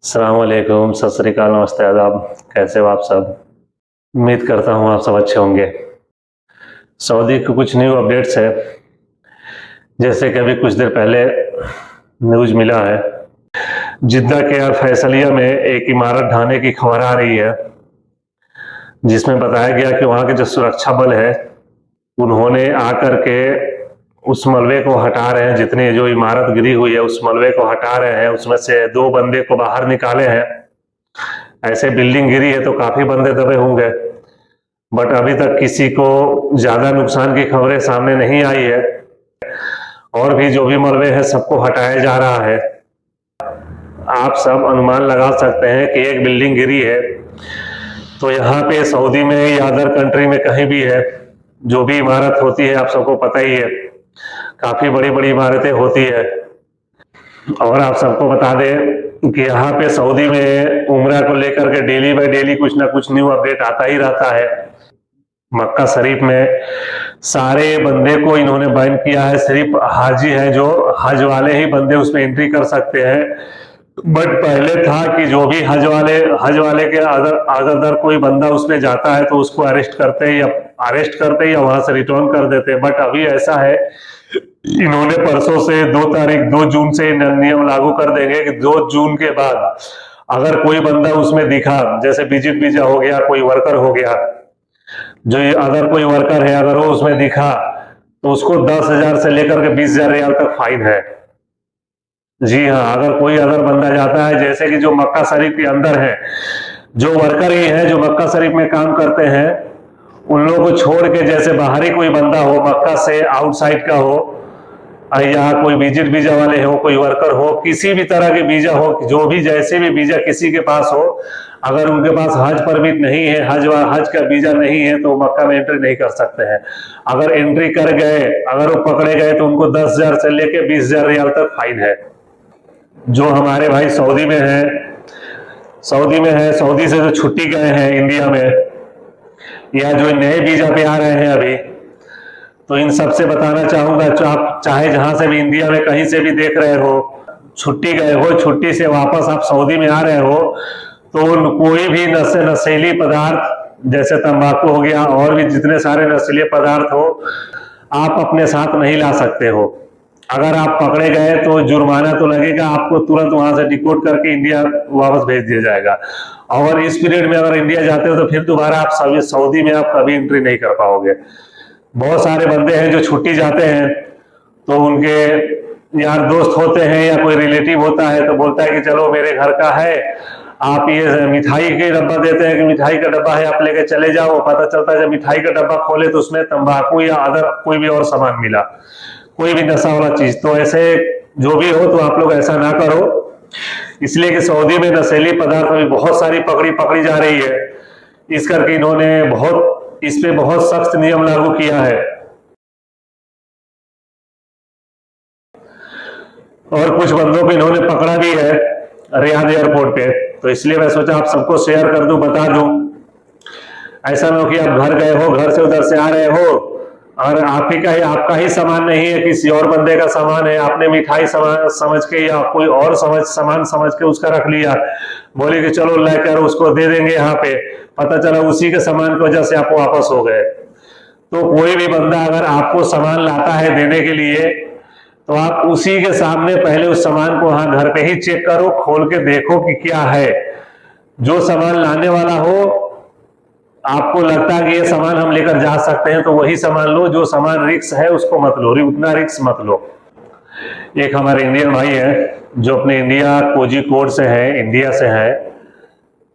अस्सलाम वालेकुम, सत श्री अकाल, नमस्ते, आदाब। कैसे हो आप सब? उम्मीद करता हूँ आप सब अच्छे होंगे। सऊदी के कुछ न्यू अपडेट्स है। जैसे कि अभी कुछ देर पहले न्यूज़ मिला है, जिद्दा के यार फैसलिया में एक इमारत ढाने की खबर आ रही है, जिसमें बताया गया कि वहाँ के जो सुरक्षा बल है उन्होंने आकर के उस मलबे को हटा रहे हैं। जितनी जो इमारत गिरी हुई है उस मलबे को हटा रहे हैं। उसमें से 2 बंदे को बाहर निकाले हैं। ऐसे बिल्डिंग गिरी है तो काफ़ी बंदे दबे होंगे, बट अभी तक किसी को ज़्यादा नुकसान की खबरें सामने नहीं आई है। और भी जो भी मलबे हैं सबको हटाया जा रहा है। आप सब अनुमान लगा सकते हैं कि एक बिल्डिंग गिरी है तो यहाँ पे सऊदी में या अदर कंट्री में कहीं भी है, जो भी इमारत होती है आप सबको पता ही है, काफ़ी बड़ी बड़ी इमारतें होती है। और आप सबको बता दें कि यहाँ पे सऊदी में उम्रा को लेकर के डेली बाय डेली कुछ ना कुछ न्यू अपडेट आता ही रहता है। मक्का शरीफ में सारे बंदे को इन्होंने बैन किया है, सिर्फ हाजी है जो हज वाले ही बंदे उसमें एंट्री कर सकते हैं। बट पहले था कि जो भी हज वाले के अगर कोई बंदा उसमें जाता है तो उसको अरेस्ट करते या वहां से रिटर्न कर देते। बट अभी ऐसा है, इन्होंने परसों से 2 जून से नियम लागू कर देंगे कि 2 जून के बाद अगर कोई बंदा उसमें दिखा, जैसे विजिट वीजा हो गया, कोई वर्कर हो गया, जो अगर कोई वर्कर है अगर वो उसमें दिखा तो उसको 10,000 से लेकर के 20,000 रियाल तक फाइन है। जी हाँ, अगर कोई अगर बंदा जाता है, जैसे कि जो मक्का शरीफ के अंदर है, जो वर्कर ही है जो मक्का शरीफ में काम करते हैं, उन लोगों को छोड़ के जैसे बाहरी कोई बंदा हो, मक्का से आउटसाइड का हो, या कोई विजिट वीजा वाले हो, कोई वर्कर हो, किसी भी तरह के वीजा हो, जो भी जैसे भी वीजा किसी के पास हो, अगर उनके पास हज परमिट नहीं है, हज का वीजा नहीं है, तो मक्का में एंट्री नहीं कर सकते हैं। अगर एंट्री कर गए, अगर वो पकड़े गए तो उनको 10,000 से लेके 20,000 रियाल तक फाइन है। जो हमारे भाई सऊदी में है, सऊदी से जो छुट्टी गए हैं इंडिया में, या जो नए वीजा पे आ रहे हैं अभी, तो इन सबसे बताना चाहूंगा, जो आप चाहे जहां से भी इंडिया में कहीं से भी देख रहे हो, छुट्टी गए हो, छुट्टी से वापस आप सऊदी में आ रहे हो, तो कोई भी नशीली पदार्थ जैसे तंबाकू हो गया और भी जितने सारे नशीले पदार्थ हो, आप अपने साथ नहीं ला सकते हो। अगर आप पकड़े गए तो जुर्माना तो लगेगा, आपको तुरंत वहां से डिपोर्ट करके इंडिया वापस भेज दिया जाएगा। और इस पीरियड में अगर इंडिया जाते हो तो फिर दोबारा आप सऊदी में आप कभी एंट्री नहीं कर पाओगे। बहुत सारे बंदे हैं जो छुट्टी जाते हैं तो उनके यार दोस्त होते हैं या कोई रिलेटिव होता है तो बोलता है कि चलो मेरे घर का है, आप ये मिठाई के डब्बा देते हैं कि मिठाई का डब्बा है, आप लेके चले जाओ। पता चलता है जब मिठाई का डब्बा खोले तो उसमें तंबाकू या अदर कोई भी और सामान मिला, कोई भी नशा वाला चीज। तो ऐसे जो भी हो तो आप लोग ऐसा ना करो, इसलिए कि सऊदी में नशीली पदार्थ में बहुत सारी पकड़ी जा रही है। इस करके इन्होंने इस पे बहुत सख्त नियम लागू किया है। और कुछ बंदों को इन्होंने पकड़ा भी है रियाद एयरपोर्ट पे, तो इसलिए मैं सोचा आप सबको शेयर कर दूं, बता दूं। ऐसा ना हो कि आप घर गए हो, घर से उधर से आ रहे हो और आपका ही सामान नहीं है, किसी और बंदे का सामान है, आपने मिठाई समझ के या कोई और सामान समझ के उसका रख लिया, बोले कि चलो लेकर उसको दे देंगे यहाँ पे, पता चला उसी के सामान की वजह से आप वापस हो गए। तो कोई भी बंदा अगर आपको सामान लाता है देने के लिए तो आप उसी के सामने पहले उस सामान को वहां घर पे ही चेक करो, खोल के देखो कि क्या है। जो सामान लाने वाला हो, आपको लगता है कि ये सामान हम लेकर जा सकते हैं तो वही सामान लो, जो सामान रिक्स है उसको मत लो, उतना रिक्स मत लो। एक हमारे इंडियन भाई है जो अपने इंडिया कोझिकोड से है, इंडिया से है,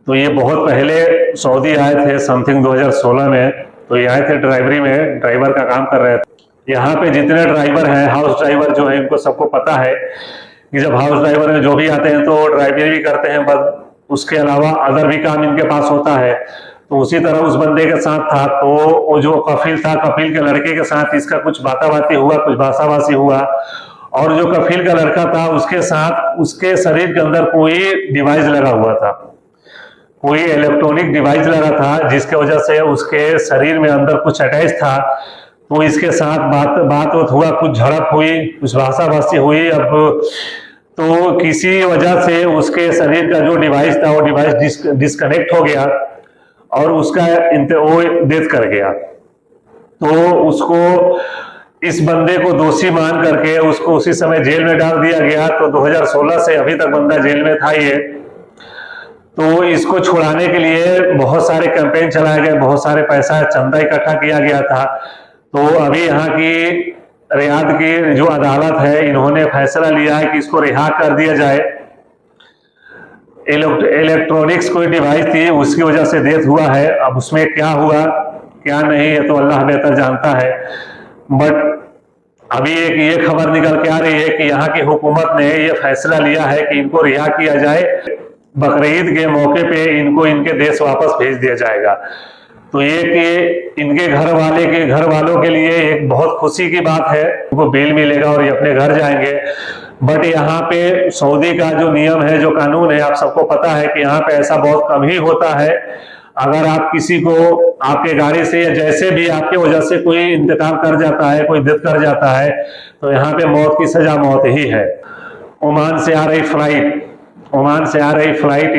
तो ये बहुत पहले सऊदी आए थे, समथिंग 2016 में। तो ये आए थे ड्राइवरी में, ड्राइवर का काम कर रहे थे। यहाँ पे जितने ड्राइवर हैं, हाउस ड्राइवर जो है, इनको सबको पता है कि जब हाउस ड्राइवर में जो भी आते हैं तो ड्राइवरी भी करते हैं, बस उसके अलावा अदर भी काम इनके पास होता है। तो उसी तरह उस बंदे के साथ था, तो वो जो कफील था, कफील के लड़के के साथ इसका कुछ बाताबाती हुआ, कुछ भाषाभाषी हुआ, और जो कफील का लड़का था उसके साथ उसके शरीर के अंदर कोई डिवाइस लगा हुआ था, कोई इलेक्ट्रॉनिक डिवाइस लगा था, जिसके वजह से उसके शरीर में अंदर कुछ अटैच था। तो इसके साथ बात हुआ, कुछ झड़प हुई, कुछ भाषाभाषी हुई। अब तो किसी वजह से उसके शरीर का जो डिवाइस था वो डिवाइस डिस्कनेक्ट हो गया और उसका वो डेथ कर गया। तो उसको, इस बंदे को दोषी मान करके उसको उसी समय जेल में डाल दिया गया। तो 2016 से अभी तक बंदा जेल में था ये। तो इसको छुड़ाने के लिए बहुत सारे कैंपेन चलाए गए, बहुत सारे पैसा चंदा इकट्ठा किया गया था। तो अभी यहाँ की रियाद की जो अदालत है, इन्होंने फैसला लिया है कि इसको रिहा कर दिया जाए। इलेक्ट्रॉनिक्स कोई डिवाइस थी, उसकी वजह से डेथ हुआ है। अब उसमें क्या हुआ क्या नहीं है तो अल्लाह बेहतर जानता है। बट अभी एक ये खबर निकल के आ रही है कि यहाँ की हुकूमत ने ये फैसला लिया है कि इनको रिहा किया जाए। बकरीद के मौके पे इनको इनके देश वापस भेज दिया जाएगा। तो ये कि इनके घर वालों के लिए एक बहुत खुशी की बात है, उनको बेल मिलेगा और ये अपने घर जाएंगे। बट यहाँ पे सऊदी का जो नियम है, जो कानून है, आप सबको पता है कि यहाँ पे ऐसा बहुत कम ही होता है। अगर आप किसी को आपके गाड़ी से या जैसे भी आपके वजह से कोई इंतकाल कर जाता है, कोई डेथ कर जाता है, तो यहाँ पे मौत की सजा मौत ही है। ओमान से आ रही फ्लाइट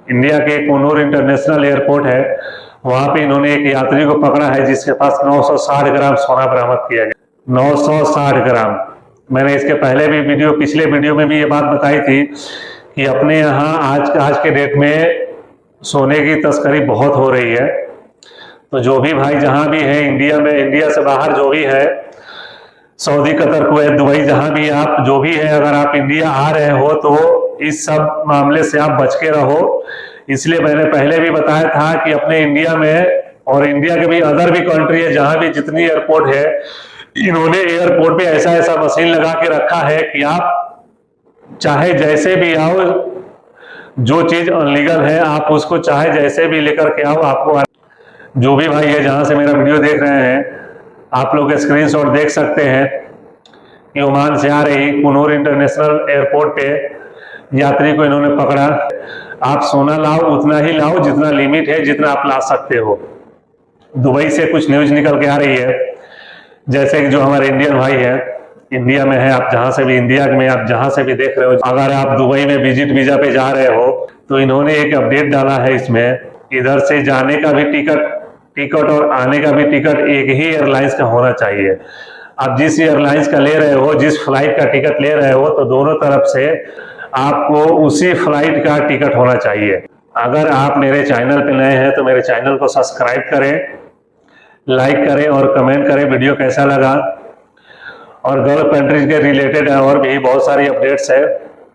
इंडिया के कोनूर इंटरनेशनल एयरपोर्ट है, वहां पे इन्होंने एक यात्री को पकड़ा है जिसके पास 960 ग्राम सोना बरामद किया गया। 960 ग्राम। मैंने इसके पिछले वीडियो में भी ये बात बताई थी कि अपने यहाँ आज के डेट में सोने की तस्करी बहुत हो रही है। तो जो भी भाई जहां भी है इंडिया से बाहर जो भी है, सऊदी, कतर, कुवैत, दुबई, जहां भी आप जो भी है, अगर आप इंडिया आ रहे हो तो इस सब मामले से आप बच के रहो। इसलिए मैंने पहले भी बताया था कि अपने इंडिया में और इंडिया के भी अदर भी कंट्री है, जहां भी जितनी एयरपोर्ट है, इन्होंने एयरपोर्ट पे ऐसा मशीन लगा के रखा है कि आप चाहे जैसे भी आओ, जो चीज अनलीगल है आप उसको चाहे जैसे भी लेकर के आओ, आपको। जो भी भाई है जहां से मेरा वीडियो देख रहे हैं, आप लोग स्क्रीनशॉट देख सकते हैं कि ओमान से आ रही कुनूर इंटरनेशनल एयरपोर्ट पे यात्री को इन्होंने पकड़ा। आप सोना लाओ, उतना ही लाओ जितना लिमिट है, जितना आप ला सकते हो। दुबई से कुछ न्यूज निकल के आ रही है, जैसे कि जो हमारे इंडियन भाई है, इंडिया में है, आप जहां से भी इंडिया में आप जहां से भी देख रहे हो, अगर आप दुबई में विजिट वीजा पे जा रहे हो तो इन्होंने एक अपडेट डाला है इसमें, इधर से जाने का भी टिकट और आने का भी टिकट एक ही एयरलाइंस का होना चाहिए। आप जिस एयरलाइंस का ले रहे हो, जिस फ्लाइट का टिकट ले रहे हो, तो दोनों तरफ से आपको उसी फ्लाइट का टिकट होना चाहिए। अगर आप मेरे चैनल पे नए हैं तो मेरे चैनल को सब्सक्राइब करें, लाइक करें और कमेंट करें वीडियो कैसा लगा। और गल्फ कंट्रीज के रिलेटेड और भी बहुत सारी अपडेट्स है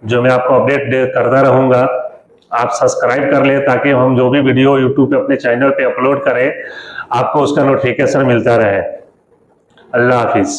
जो मैं आपको अपडेट करता रहूंगा। आप सब्सक्राइब कर ले ताकि हम जो भी वीडियो यूट्यूब पे अपने चैनल पे अपलोड करें, आपको उसका नोटिफिकेशन मिलता रहे। अल्लाह हाफिज।